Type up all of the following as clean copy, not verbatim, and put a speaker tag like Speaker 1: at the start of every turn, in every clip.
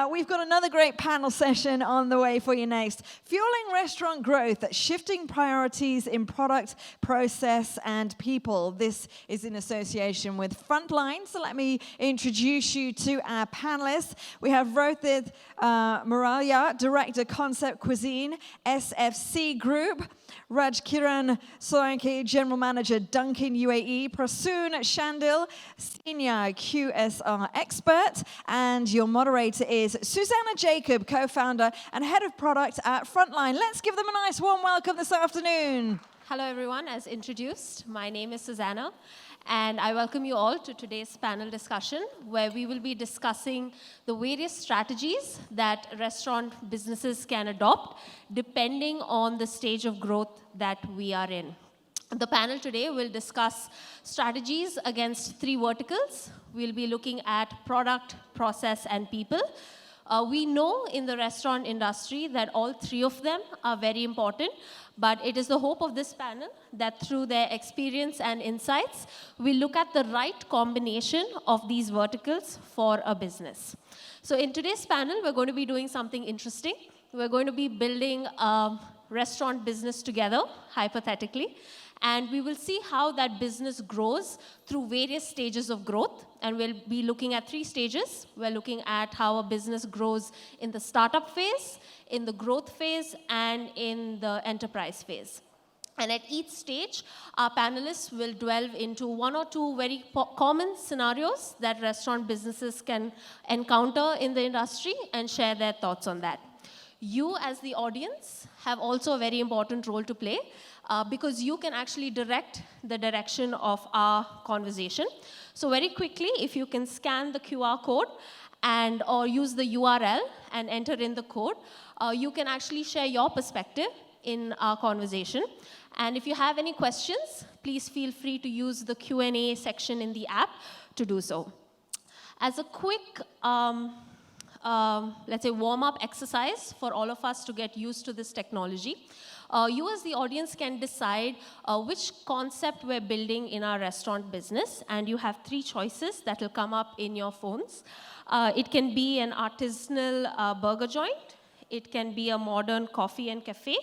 Speaker 1: We've got another great panel session on the way for you next. Fueling restaurant growth, shifting priorities in product, process, and people. This is in association with Frontline. So let me introduce you to our panelists. We have Rohit Muralya, Director, Concept Cuisine, SFC Group. Raj Kiran Solanki, General Manager, Dunkin' UAE. Prasoon Shandil, Senior QSR Expert. And your moderator is Susanna Jacob, co-founder and head of product at Frontline. Let's give them a nice warm welcome this afternoon.
Speaker 2: Hello everyone, as introduced, my name is Susanna, and I welcome you all to today's panel discussion, where we will be discussing the various strategies that restaurant businesses can adopt depending on the stage of growth that we are in. The panel today will discuss strategies against three verticals. We'll be looking at product, process, and people. We know in the restaurant industry that all three of them are very important, but it is the hope of this panel that through their experience and insights, we look at the right combination of these verticals for a business. So in today's panel, we're going to be doing something interesting. We're going to be building a restaurant business together, hypothetically, and we will see how that business grows through various stages of growth. And we'll be looking at three stages. We're looking at how a business grows in the startup phase, in the growth phase, and in the enterprise phase. And at each stage, our panelists will delve into one or two very common scenarios that restaurant businesses can encounter in the industry and share their thoughts on that. You, as the audience, have also a very important role to play because you can actually direct the direction of our conversation. So very quickly, if you can scan the QR code or use the URL and enter in the code, you can actually share your perspective in our conversation. And if you have any questions, please feel free to use the Q&A section in the app to do so. As a quick let's say, warm-up exercise for all of us to get used to this technology. You as the audience can decide which concept we're building in our restaurant business, and you have three choices that will come up in your phones. It can be an artisanal burger joint, it can be a modern coffee and cafe,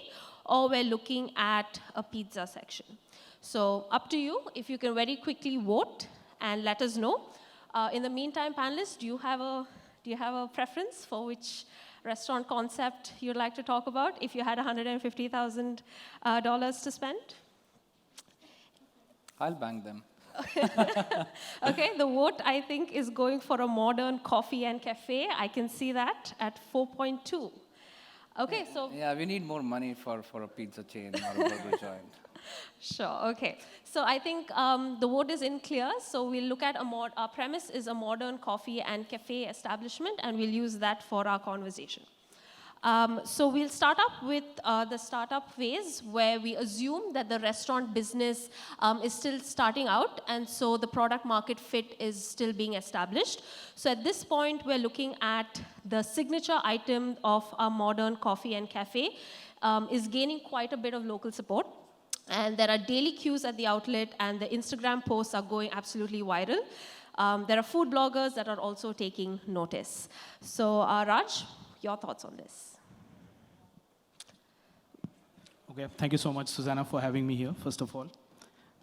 Speaker 2: or we're looking at a pizza section. So up to you, if you can very quickly vote and let us know. In the meantime, panelists, do you have a preference for which restaurant concept you'd like to talk about if you had $150,000 to spend?
Speaker 3: I'll bang them.
Speaker 2: Okay, the vote, I think, is going for a modern coffee and cafe. I can see that at 4.2. Okay, so...
Speaker 3: Yeah, we need more money for a pizza chain or a burger joint.
Speaker 2: Sure, okay. So I think the vote is in clear. So we'll look at our premise is a modern coffee and cafe establishment, and we'll use that for our conversation. So we'll start up with the startup phase, where we assume that the restaurant business is still starting out, and so the product market fit is still being established. So at this point, we're looking at the signature item of a modern coffee and cafe is gaining quite a bit of local support. And there are daily queues at the outlet, and the Instagram posts are going absolutely viral. There are food bloggers that are also taking notice. So Raj, your thoughts on this?
Speaker 4: Okay, thank you so much, Susanna, for having me here, first of all.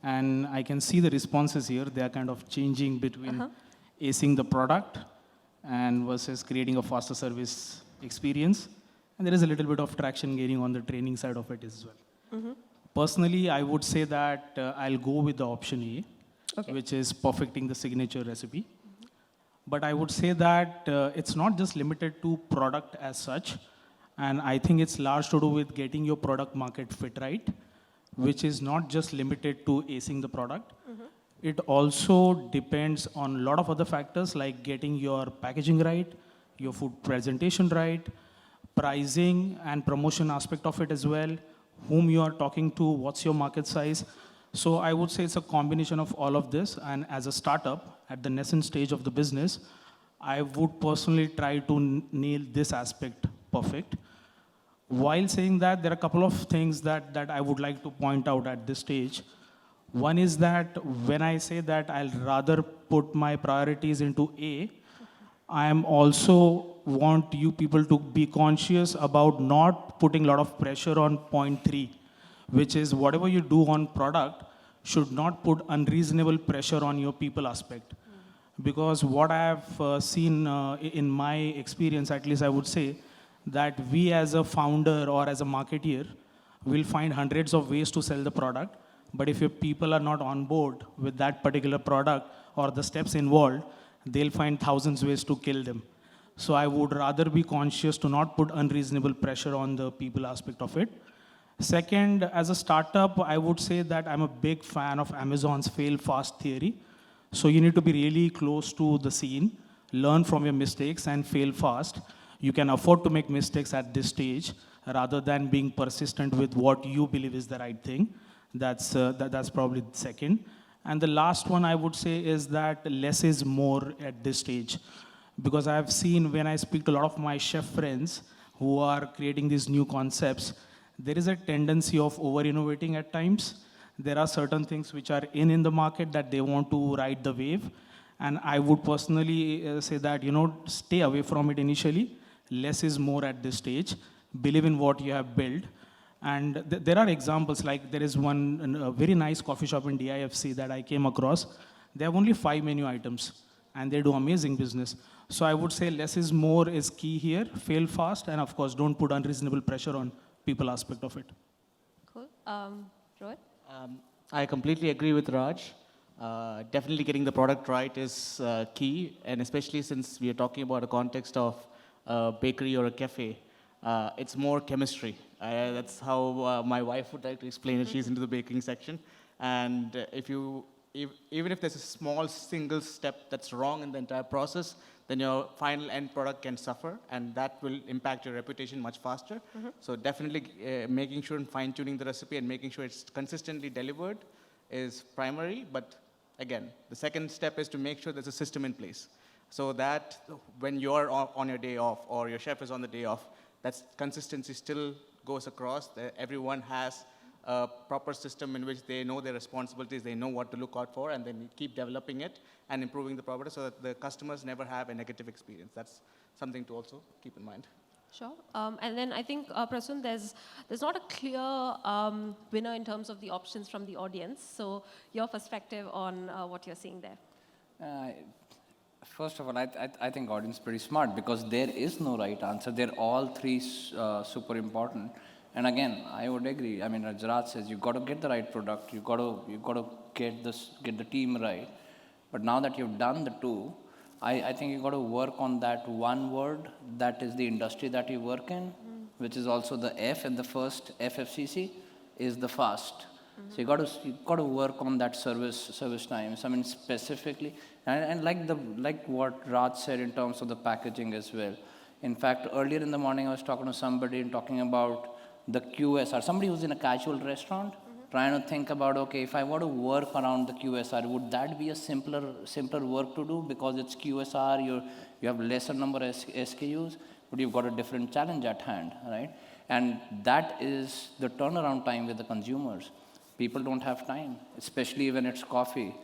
Speaker 4: And I can see the responses here. They are kind of changing between acing the product and versus creating a faster service experience. And there is a little bit of traction gaining on the training side of it as well. Personally, I would say that I'll go with the option A, which is perfecting the signature recipe. But I would say that it's not just limited to product as such. And I think it's large to do with getting your product market fit right, which is not just limited to acing the product. It also depends on a lot of other factors, like getting your packaging right, your food presentation right, pricing and promotion aspect of it as well, whom you are talking to, what's your market size. So I would say it's a combination of all of this. And as a startup at the nascent stage of the business, I would personally try to nail this aspect perfect. While saying that, there are a couple of things that I would like to point out at this stage. One is that when I say that I'll rather put my priorities into A, I am also want you people to be conscious about not putting a lot of pressure on point 3, which is whatever you do on product should not put unreasonable pressure on your people aspect. Because what I have seen in my experience, at least I would say, that we as a founder or as a marketeer will find hundreds of ways to sell the product, but if your people are not on board with that particular product or the steps involved, they'll find thousands ways to kill them. So I would rather be conscious to not put unreasonable pressure on the people aspect of it. Second, as a startup, I would say that I'm a big fan of Amazon's fail fast theory. So you need to be really close to the scene, learn from your mistakes and fail fast. You can afford to make mistakes at this stage rather than being persistent with what you believe is the right thing. That's probably second. And the last one I would say is that less is more at this stage. Because I have seen when I speak to a lot of my chef friends who are creating these new concepts, there is a tendency of over-innovating at times. There are certain things which are in the market that they want to ride the wave. And I would personally say that, stay away from it initially. Less is more at this stage. Believe in what you have built. And there are examples, like there is one very nice coffee shop in DIFC that I came across. They have only 5 menu items, and they do amazing business. So I would say less is more is key here. Fail fast, and of course, don't put unreasonable pressure on people aspect of it.
Speaker 2: Cool. Rohit?
Speaker 5: I completely agree with Raj. Definitely getting the product right is key, and especially since we are talking about a context of a bakery or a cafe, it's more chemistry. That's how my wife would like to explain it. She's into the baking section. And even if there's a small single step that's wrong in the entire process, then your final end product can suffer, and that will impact your reputation much faster. So definitely making sure and fine-tuning the recipe and making sure it's consistently delivered is primary. But again, the second step is to make sure there's a system in place, so that when you're on your day off or your chef is on the day off, that consistency still goes across. That everyone has a proper system in which they know their responsibilities, they know what to look out for, and then keep developing it and improving the product so that the customers never have a negative experience. That's something to also keep in mind.
Speaker 2: Sure. And then I think, Prasun, there's not a clear winner in terms of the options from the audience. So your perspective on what you're seeing there.
Speaker 3: First of all, I think audience is pretty smart because there is no right answer. They're all three super important. And again, I would agree. I mean, as Raj says, you've got to get the right product. You've got to get the team right. But now that you've done the two, I think you've got to work on that one word that is the industry that you work in, which is also the F in the first FFCC, is the fast. So you got to work on that service times. I mean, specifically, and like what Raj said in terms of the packaging as well. In fact, earlier in the morning, I was talking to somebody and talking about the QSR. Somebody who's in a casual restaurant, trying to think about, okay, if I want to work around the QSR, would that be a simpler work to do because it's QSR? You have lesser number of SKUs, but you've got a different challenge at hand, right? And that is the turnaround time with the consumers. People don't have time, especially when it's coffee.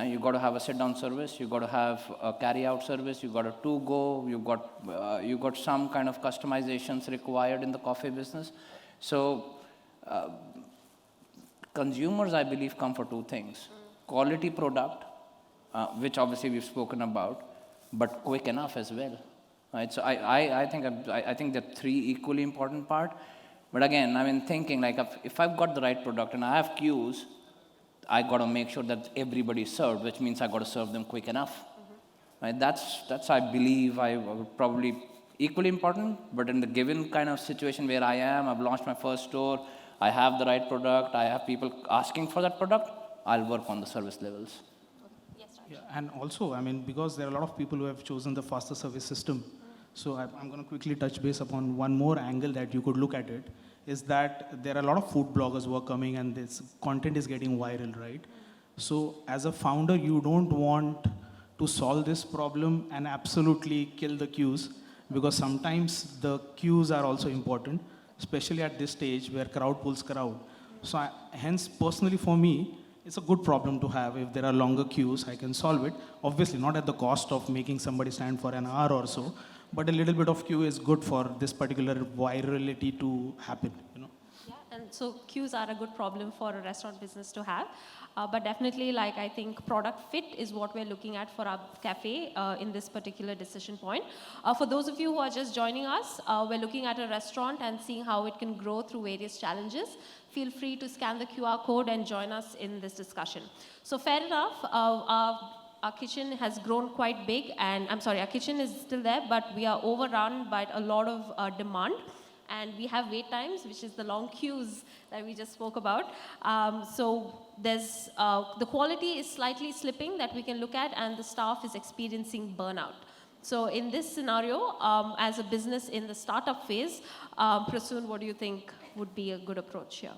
Speaker 3: You've got to have a sit-down service. You've got to have a carry-out service. You've got a to-go. You've got some kind of customizations required in the coffee business. So consumers, I believe, come for two things. Quality product, which obviously we've spoken about, but quick enough as well. Right? So I think the three equally important part. But again, I mean, thinking like if I've got the right product and I have queues, I got to make sure that everybody's served, which means I got to serve them quick enough. Right? That's I believe I would probably equally important. But in the given kind of situation where I am, I've launched my first store, I have the right product, I have people asking for that product, I'll work on the service levels.
Speaker 2: Yes, Raj.
Speaker 4: Yeah, and also, I mean, because there are a lot of people who have chosen the faster service system. So I'm going to quickly touch base upon one more angle that you could look at it, is that there are a lot of food bloggers who are coming and this content is getting viral, right? So as a founder, you don't want to solve this problem and absolutely kill the queues, because sometimes the queues are also important, especially at this stage where crowd pulls crowd. So hence, personally for me, it's a good problem to have. If there are longer queues, I can solve it. Obviously, not at the cost of making somebody stand for an hour or so, but a little bit of queue is good for this particular virality to happen, you know.
Speaker 2: Yeah, and so queues are a good problem for a restaurant business to have. But definitely, like I think product fit is what we're looking at for our cafe in this particular decision point. For those of you who are just joining us, we're looking at a restaurant and seeing how it can grow through various challenges. Feel free to scan the QR code and join us in this discussion. So fair enough, our kitchen has grown quite big, and I'm sorry, our kitchen is still there, but we are overrun by a lot of demand. And we have wait times, which is the long queues that we just spoke about. So there's the quality is slightly slipping that we can look at, and the staff is experiencing burnout. So in this scenario, as a business in the startup phase, Prasoon, what do you think would be a good approach here?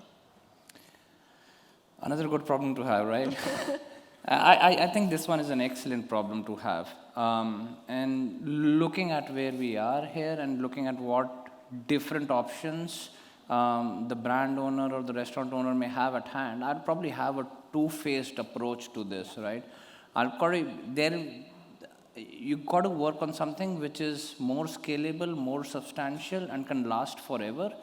Speaker 3: Another good problem to have, right? I think this one is an excellent problem to have. And looking at where we are here and looking at what different options the brand owner or the restaurant owner may have at hand, I'll probably have a two-phased approach to this, right? You got to work on something which is more scalable, more substantial, and can last forever.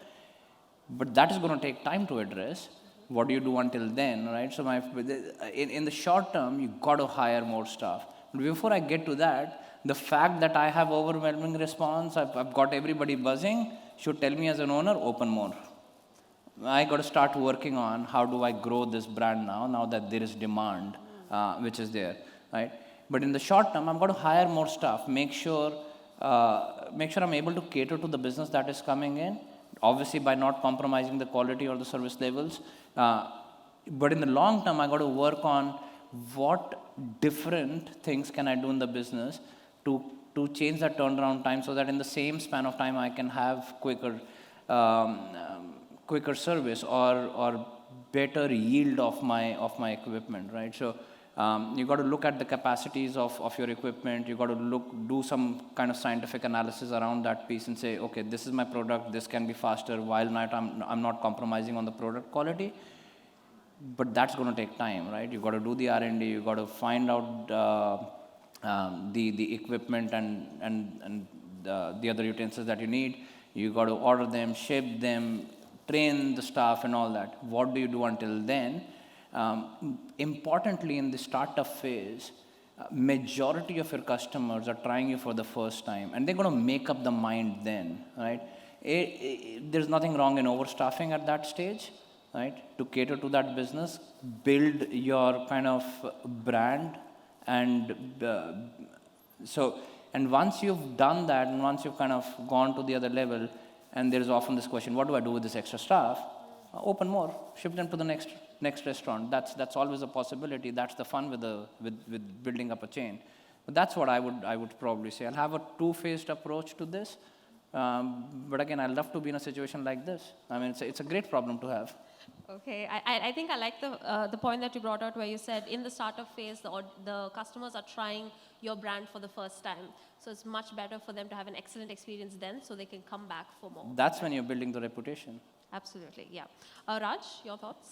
Speaker 3: But that is going to take time to address. What do you do until then, right? So in the short term, you got to hire more staff. But before I get to that, the fact that I have overwhelming response, I've got everybody buzzing, should tell me as an owner, open more. I got to start working on how do I grow this brand now that there is demand, which is there, right? But in the short term, I'm going to hire more staff, make sure I'm able to cater to the business that is coming in, obviously by not compromising the quality or the service levels. But in the long term, I got to work on what different things can I do in the business to change that turnaround time so that in the same span of time I can have quicker service or better yield of my equipment, right? So you got to look at the capacities of your equipment. You got to do some kind of scientific analysis around that piece and say, okay, this is my product. This can be faster while I'm not compromising on the product quality. But that's going to take time, right? You got to do the R&D. You got to find out the equipment and the other utensils that you need. You got to order them, ship them, train the staff and all that. What do you do until then? Importantly, in the startup phase, majority of your customers are trying you for the first time, and they're going to make up the mind then, right? There's nothing wrong in overstaffing at that stage, right? To cater to that business, build your kind of brand, and once you've done that, and once you've kind of gone to the other level, and there's often this question, what do I do with this extra staff? Open more, ship them to the next restaurant. That's always a possibility. That's the fun with building up a chain. But that's what I would probably say. I'll have a two-phased approach to this. But again, I'd love to be in a situation like this. I mean, it's a great problem to have.
Speaker 2: Okay, I think I like the point that you brought out where you said in the startup phase, the customers are trying your brand for the first time. So it's much better for them to have an excellent experience then so they can come back for more.
Speaker 3: That's when you're building the reputation.
Speaker 2: Absolutely, yeah. Raj, your thoughts?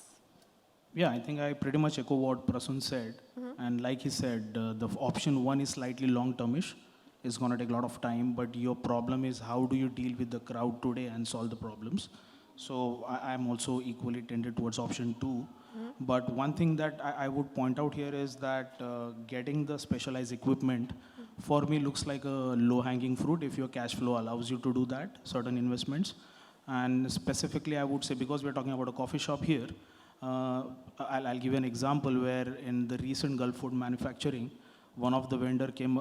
Speaker 4: Yeah, I think I pretty much echo what Prasoon said. And like he said, the option one is slightly long-termish. It's going to take a lot of time, but your problem is how do you deal with the crowd today and solve the problems? So I'm also equally tended towards option two. But one thing that I would point out here is that getting the specialized equipment for me looks like a low-hanging fruit if your cash flow allows you to do that, certain investments. And specifically, I would say, because we're talking about a coffee shop here, I'll give you an example where in the recent Gulf food manufacturing, one of the vendor came,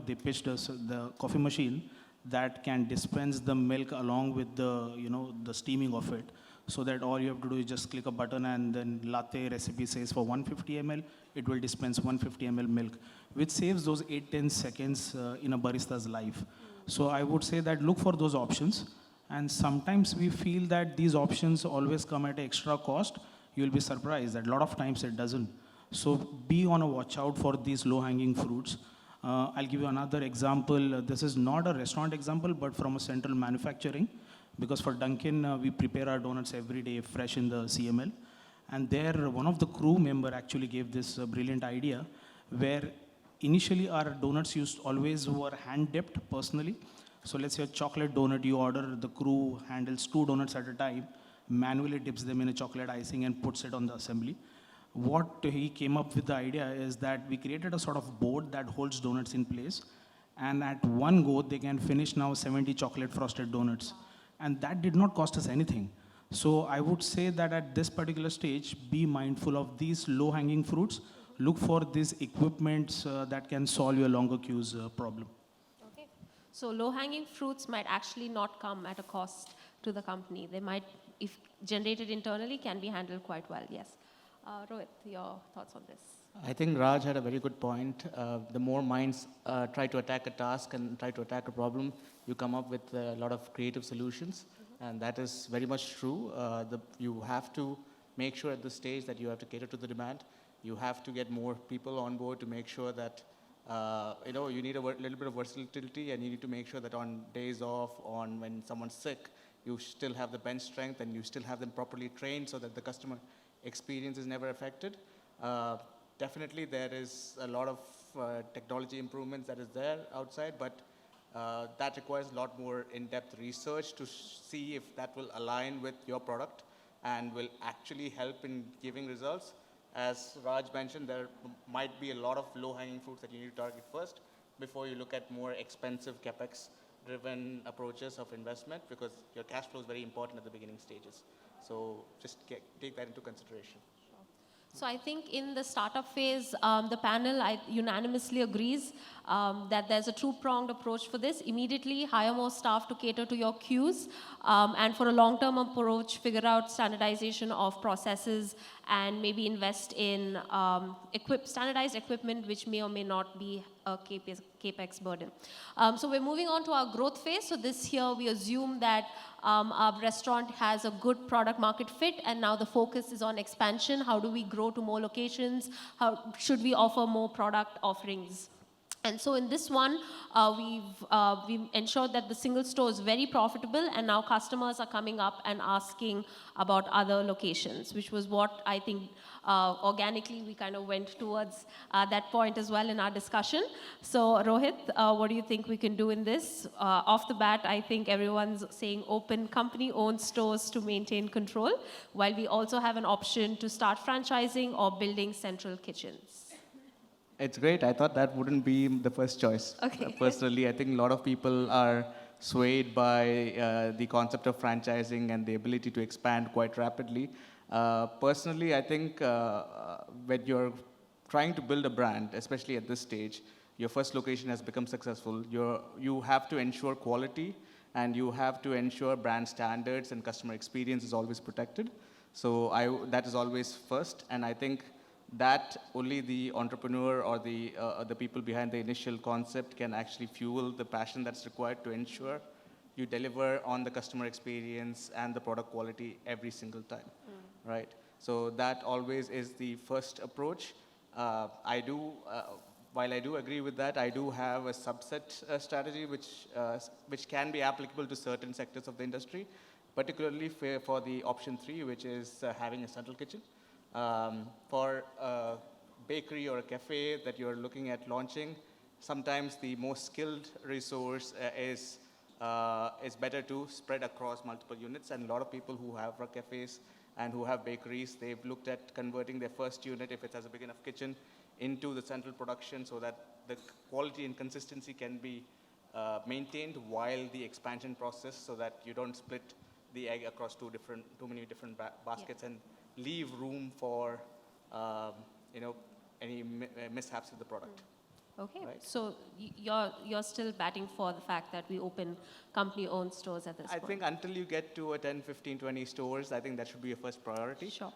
Speaker 4: they pitched us the coffee machine that can dispense the milk along with the steaming of it, so that all you have to do is just click a button and then latte recipe says for 150 ml, it will dispense 150 ml milk, which saves those 8-10 seconds in a barista's life. So I would say that look for those options. And sometimes we feel that these options always come at an extra cost. You'll be surprised that a lot of times it doesn't. So be on a watch out for these low-hanging fruits. I'll give you another example. This is not a restaurant example, but from a central manufacturing. Because for Dunkin', we prepare our donuts every day fresh in the CML. And there, one of the crew member actually gave this brilliant idea where initially our donuts used always were hand dipped personally. So let's say a chocolate donut, you order, the crew handles 2 donuts at a time, manually dips them in a chocolate icing and puts it on the assembly. What he came up with the idea is that we created a sort of board that holds donuts in place, and at one go they can finish now 70 chocolate frosted donuts, and that did not cost us anything. So I would say that at this particular stage, be mindful of these low-hanging fruits. Look for these equipments that can solve your longer queues problem.
Speaker 2: Okay. So low-hanging fruits might actually not come at a cost to the company. They might, if generated internally, can be handled quite well. Yes. Rohit, your thoughts on this?
Speaker 5: I think Raj had a very good point. The more minds try to attack a task and try to attack a problem, you come up with a lot of creative solutions. And that is very much true. You have to make sure at this stage that you have to cater to the demand. You have to get more people on board to make sure that you need a little bit of versatility, and you need to make sure that on days off, on when someone's sick, you still have the bench strength and you still have them properly trained so that the customer experience is never affected. Definitely there is a lot of technology improvements that is there outside, but that requires a lot more in-depth research to see if that will align with your product and will actually help in giving results. As Raj mentioned, there might be a lot of low-hanging fruits that you need to target first before you look at more expensive capex-driven approaches of investment, because your cash flow is very important at the beginning stages. So just take that into consideration.
Speaker 2: So I think in the startup phase, the panel unanimously agrees that there's a two-pronged approach for this. Immediately hire more staff to cater to your queues, and for a long-term approach, figure out standardization of processes and maybe invest in standardized equipment, which may or may not be a capex burden. So we're moving on to our growth phase. So this year we assume that our restaurant has a good product market fit, and now the focus is on expansion. How do we grow to more locations? How should we offer more product offerings? And so in this one, we've ensured that the single store is very profitable, and now customers are coming up and asking about other locations, which was what I think organically we kind of went towards that point as well in our discussion. So Rohit, what do you think we can do in this? Off the bat, I think everyone's saying open company-owned stores to maintain control, while we also have an option to start franchising or building central kitchens.
Speaker 5: It's great. I thought that wouldn't be the first choice.
Speaker 2: Okay.
Speaker 5: Personally, I think a lot of people are swayed by the concept of franchising and the ability to expand quite rapidly. Personally, I think when you're trying to build a brand, especially at this stage, your first location has become successful. You have to ensure quality, and you have to ensure brand standards and customer experience is always protected. So that is always first, and I think that only the entrepreneur or the people behind the initial concept can actually fuel the passion that's required to ensure you deliver on the customer experience and the product quality every single time, right? So that always is the first approach. While I do agree with that, I do have a subset strategy which can be applicable to certain sectors of the industry, particularly for the option 3, which is having a central kitchen. For a bakery or a cafe that you're looking at launching, sometimes the most skilled resource is better to spread across multiple units. And a lot of people who have cafes and who have bakeries, they've looked at converting their first unit, if it has a big enough kitchen, into the central production so that the quality and consistency can be maintained while the expansion process, so that you don't split the egg across too many different baskets, and leave room for any mishaps with the product.
Speaker 2: Okay,
Speaker 5: right?
Speaker 2: So you're still batting for the fact that we open company-owned stores at this point?
Speaker 5: I think until you get to a 10, 15, 20 stores, I think that should be your first priority.
Speaker 2: Sure.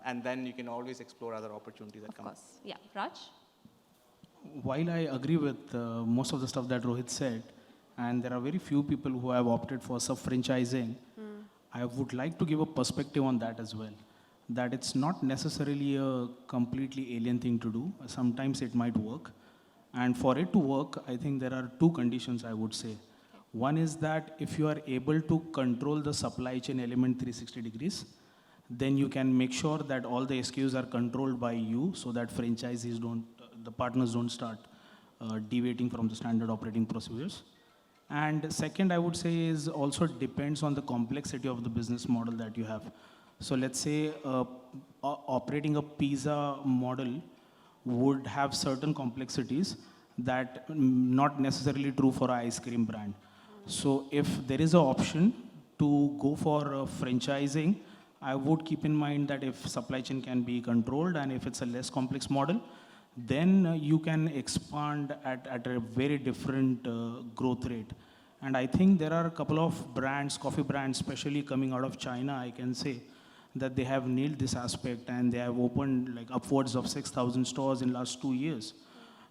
Speaker 5: And then you can always explore other opportunities that come.
Speaker 2: Of course. Yeah, Raj?
Speaker 4: While I agree with most of the stuff that Rohit said, and there are very few people who have opted for sub-franchising, I would like to give a perspective on that as well. That it's not necessarily a completely alien thing to do. Sometimes it might work. And for it to work, I think there are 2 conditions I would say. One is that if you are able to control the supply chain element 360 degrees, then you can make sure that all the SKUs are controlled by you so that franchisees don't, the partners don't start deviating from the standard operating procedures. And second, I would say is also depends on the complexity of the business model that you have. So let's say operating a pizza model would have certain complexities that not necessarily true for an ice cream brand. So if there is an option to go for franchising, I would keep in mind that if supply chain can be controlled and if it's a less complex model, then you can expand at a very different growth rate. And I think there are a couple of brands, coffee brands, especially coming out of China, I can say, that they have nailed this aspect and they have opened like upwards of 6,000 stores in last 2 years.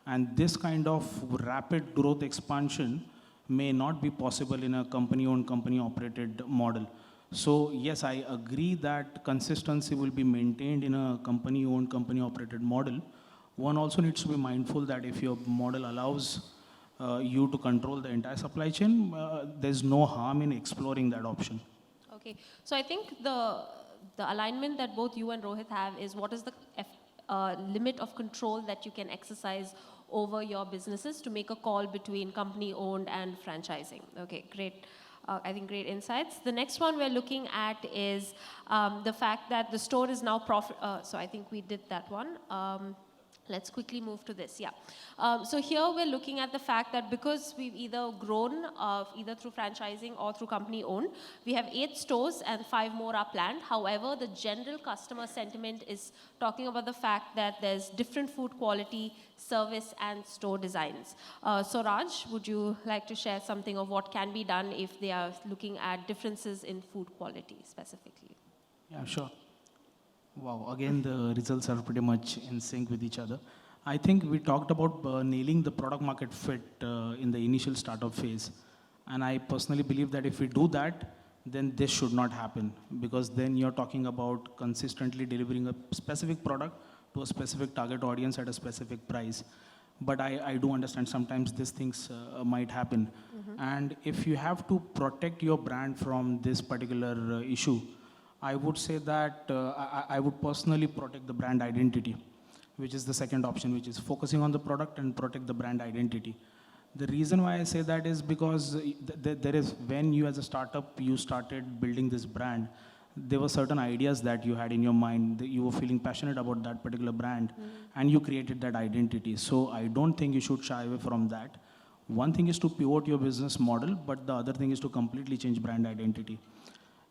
Speaker 4: And this kind of rapid growth expansion may not be possible in a company-owned, company-operated model. So yes, I agree that consistency will be maintained in a company-owned, company-operated model. One also needs to be mindful that if your model allows you to control the entire supply chain, there's no harm in exploring that option.
Speaker 2: Okay, so I think the alignment that both you and Rohit have is what is the limit of control that you can exercise over your businesses to make a call between company-owned and franchising. Okay, great. I think great insights. The next one we're looking at is the fact that the store is now so I think we did that one. Let's quickly move to this, yeah. So here we're looking at the fact that because we've either grown either through franchising or through company owned, we have 8 stores and 5 more are planned. However, the general customer sentiment is talking about the fact that there's different food quality, service and store designs. So Raj, would you like to share something of what can be done if they are looking at differences in food quality specifically?
Speaker 4: Yeah, sure. Wow, again, the results are pretty much in sync with each other. I think we talked about nailing the product market fit in the initial startup phase. And I personally believe that if we do that, then this should not happen because then you're talking about consistently delivering a specific product to a specific target audience at a specific price. But I do understand sometimes these things might happen. And if you have to protect your brand from this particular issue, I would say that I would personally protect the brand identity, which is the second option, which is focusing on the product and protect the brand identity. The reason why I say that is because there is, when you as a startup, you started building this brand, there were certain ideas that you had in your mind, that you were feeling passionate about that particular brand, and you created that identity. So I don't think you should shy away from that. One thing is to pivot your business model, but the other thing is to completely change brand identity.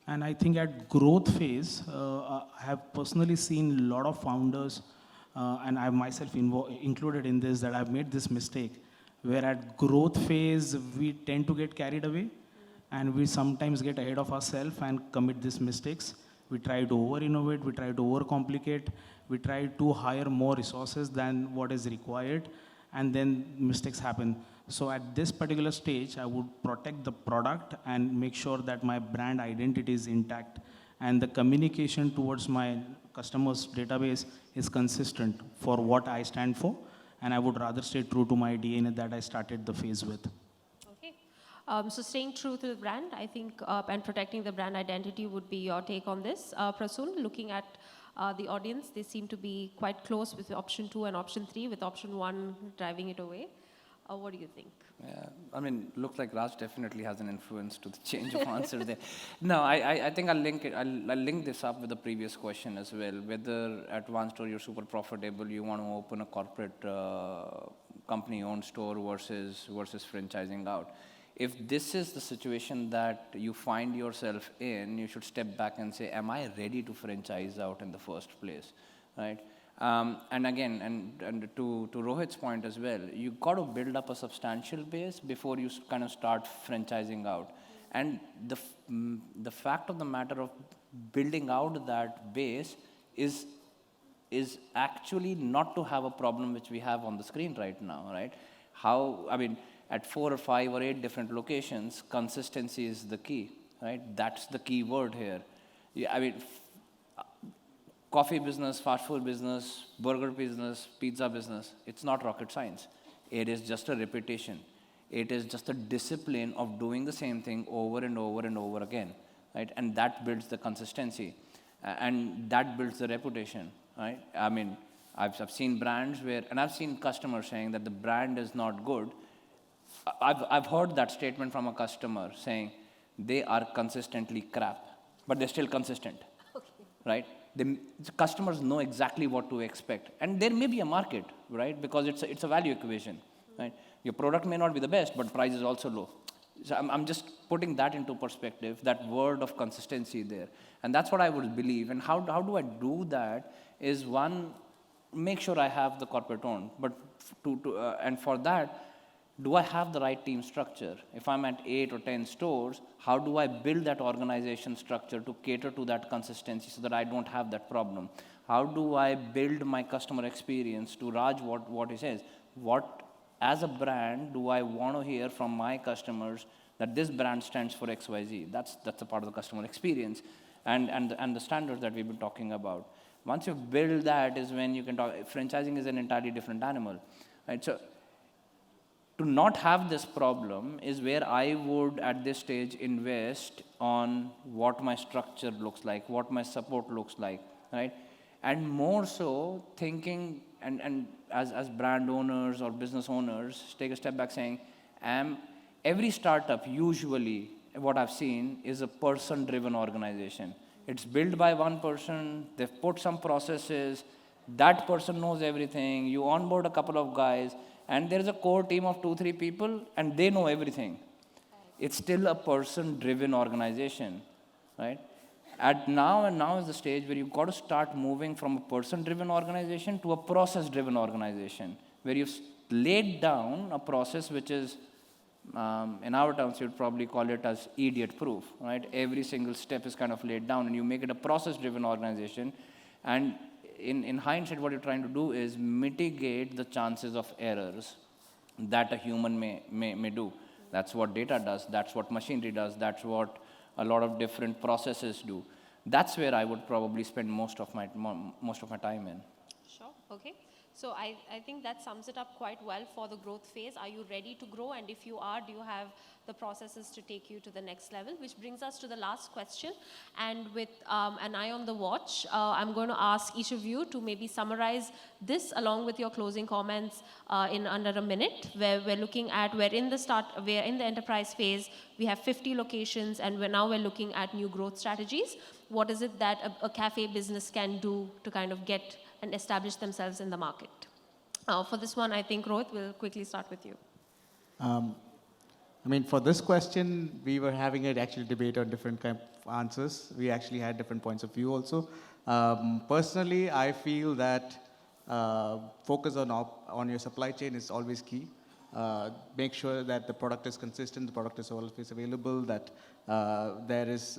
Speaker 4: And I think at growth phase, I have personally seen a lot of founders, and I myself included in this, that I've made this mistake, where at growth phase, we tend to get carried away, and we sometimes get ahead of ourselves and commit these mistakes. We try to over-innovate, we try to over-complicate, we try to hire more resources than what is required, and then mistakes happen. So at this particular stage, I would protect the product and make sure that my brand identity is intact and the communication towards my customers' database is consistent for what I stand for, and I would rather stay true to my DNA that I started the phase with.
Speaker 2: Okay. So staying true to the brand, I think, and protecting the brand identity would be your take on this. Prasoon, looking at the audience, they seem to be quite close with option 2 and option 3, with option 1 driving it away. What do you think?
Speaker 3: Yeah, I mean, looks like Raj definitely has an influence to the change of answer there. No, I think I'll link this up with the previous question as well. Whether at one store you're super profitable, you want to open a corporate company-owned store versus franchising out. If this is the situation that you find yourself in, you should step back and say, am I ready to franchise out in the first place, right? And again, and to Rohit's point as well, you got to build up a substantial base before you kind of start franchising out. And the fact of the matter of building out that base is actually not to have a problem which we have on the screen right now, right? At 4 or 5 or 8 different locations, consistency is the key, right? That's the key word here. Yeah, coffee business, fast food business, burger business, pizza business, it's not rocket science. It is just a repetition. It is just a discipline of doing the same thing over and over and over again, right? And that builds the consistency. And that builds the reputation, right? I mean, I've seen brands where, and I've seen customers saying that the brand is not good. I've heard that statement from a customer saying they are consistently crap, but they're still consistent, right? The customers know exactly what to expect. And there may be a market, right? Because it's a value equation, right? Your product may not be the best, but price is also low. So I'm just putting that into perspective, that word of consistency there. And that's what I would believe. And how do I do that is, one, make sure I have the corporate tone. But and for that, do I have the right team structure? If I'm at 8 or 10 stores, how do I build that organization structure to cater to that consistency so that I don't have that problem? How do I build my customer experience to Raj, what he says? What, as a brand, do I want to hear from my customers that this brand stands for XYZ? That's a part of the customer experience and the standards that we've been talking about. Once you build that is when you can talk. Franchising is an entirely different animal, right? So to not have this problem is where I would, at this stage, invest on what my structure looks like, what my support looks like, right? And more so thinking, and as brand owners or business owners, take a step back saying, every startup usually, what I've seen, is a person-driven organization. It's built by one person, they've put some processes, that person knows everything, you onboard a couple of guys, and there is a core team of 2-3 people, and they know everything. It's still a person-driven organization, right? Now is the stage where you've got to start moving from a person-driven organization to a process-driven organization, where you've laid down a process which is, in our terms, you'd probably call it as idiot-proof, right? Every single step is kind of laid down, and you make it a process-driven organization. And in hindsight, what you're trying to do is mitigate the chances of errors that a human may do. That's what data does. That's what machinery does. That's what a lot of different processes do. That's where I would probably spend most of my time in.
Speaker 2: Sure. Okay. So I think that sums it up quite well for the growth phase. Are you ready to grow? And if you are, do you have the processes to take you to the next level? Which brings us to the last question. And with an eye on the watch, I'm going to ask each of you to maybe summarize this along with your closing comments in under a minute, where we're looking at, we're in the enterprise phase, we have 50 locations, and we're looking at new growth strategies. What is it that a cafe business can do to kind of get and establish themselves in the market? For this one, I think, Rohit, we'll quickly start with you.
Speaker 5: I mean, for this question, we were having an actual debate on different kind of answers. We actually had different points of view also. Personally, I feel that focus on your supply chain is always key. Make sure that the product is consistent, the product is always available, that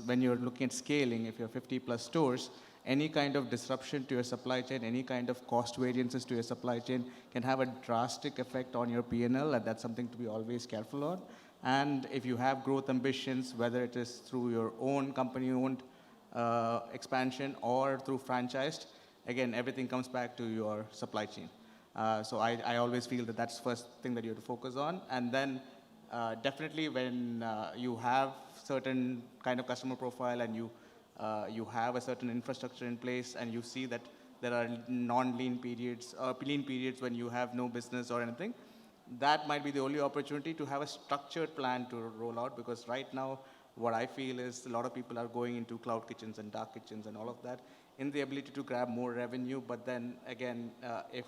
Speaker 5: when you're looking at scaling, if you're 50 plus stores, any kind of disruption to your supply chain, any kind of cost variances to your supply chain can have a drastic effect on your P&L, and that's something to be always careful on. And if you have growth ambitions, whether it is through your own company-owned expansion or through franchised, again, everything comes back to your supply chain. So I always feel that that's the first thing that you have to focus on. And then definitely when you have certain kind of customer profile and you have a certain infrastructure in place and you see that there are non-lean periods or lean periods when you have no business or anything, that might be the only opportunity to have a structured plan to roll out, because right now what I feel is a lot of people are going into cloud kitchens and dark kitchens and all of that in the ability to grab more revenue. But then again, if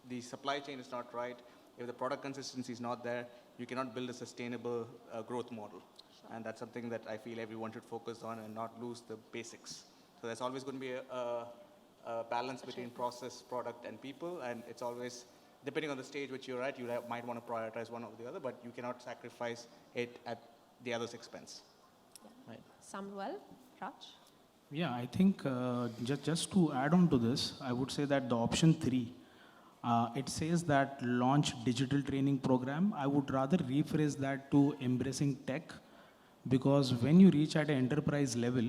Speaker 5: the supply chain is not right, if the product consistency is not there, you cannot build a sustainable growth model. Sure. And that's something that I feel everyone should focus on and not lose the basics. So there's always going to be a balance between process, product, and people. And it's always, depending on the stage which you're at, you might want to prioritize one over the other, but you cannot sacrifice it at the other's expense.
Speaker 2: Yeah. Right. Sound well, Raj?
Speaker 4: Yeah, I think just to add on to this, I would say that the option 3, it says that launch digital training program. I would rather rephrase that to embracing tech, because when you reach at an enterprise level,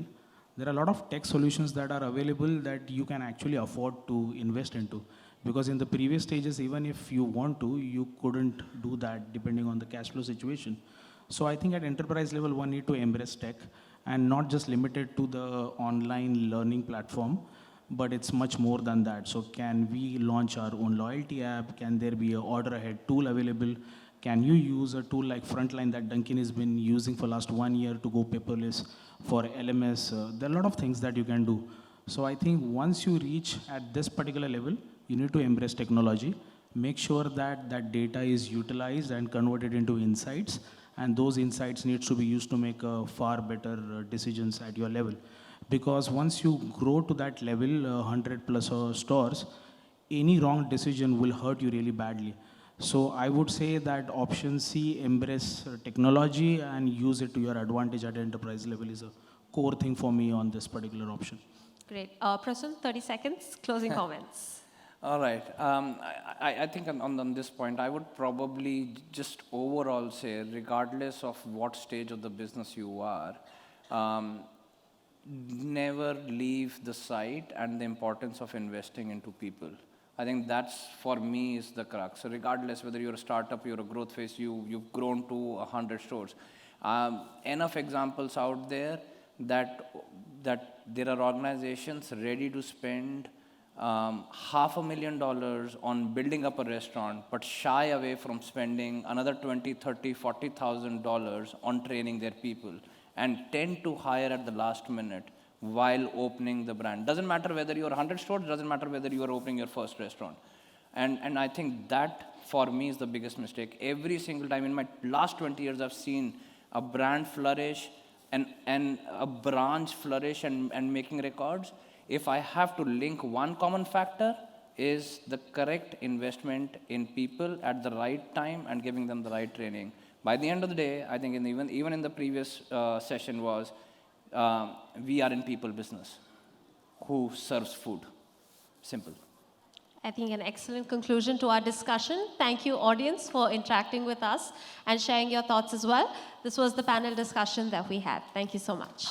Speaker 4: there are a lot of tech solutions that are available that you can actually afford to invest into. Because in the previous stages, even if you want to, you couldn't do that depending on the cash flow situation. So I think at enterprise level, one need to embrace tech and not just limited to the online learning platform, but it's much more than that. So can we launch our own loyalty app? Can there be a order ahead tool available? Can you use a tool like Frontline that Dunkin has been using for last 1 year to go paperless for LMS? There are a lot of things that you can do. So I think once you reach at this particular level, you need to embrace technology, make sure that that data is utilized and converted into insights, and those insights needs to be used to make far better decisions at your level. Because once you grow to that level, 100 plus stores, any wrong decision will hurt you really badly. So I would say that option C, embrace technology and use it to your advantage at enterprise level, is a core thing for me on this particular option.
Speaker 2: Great. Prasun, 30 seconds, closing comments.
Speaker 3: All right. I think on this point, I would probably just overall say, regardless of what stage of the business you are, never leave the site and the importance of investing into people. I think that's, for me, is the crux. So regardless whether you're a startup, you're a growth phase, you've grown to 100 stores. Enough examples out there that there are organizations ready to spend $500,000 on building up a restaurant, but shy away from spending another $20,000, $30,000, $40,000 on training their people, and tend to hire at the last minute while opening the brand. Doesn't matter whether you're 100 stores, doesn't matter whether you're opening your first restaurant. And I think that, for me, is the biggest mistake. Every single time in my last 20 years, I've seen a brand flourish and a branch flourish and making records. If I have to link one common factor, is the correct investment in people at the right time and giving them the right training. By the end of the day, I think even in the previous session was, we are in people business. Who serves food? Simple.
Speaker 2: I think an excellent conclusion to our discussion. Thank you, audience, for interacting with us and sharing your thoughts as well. This was the panel discussion that we had. Thank you so much.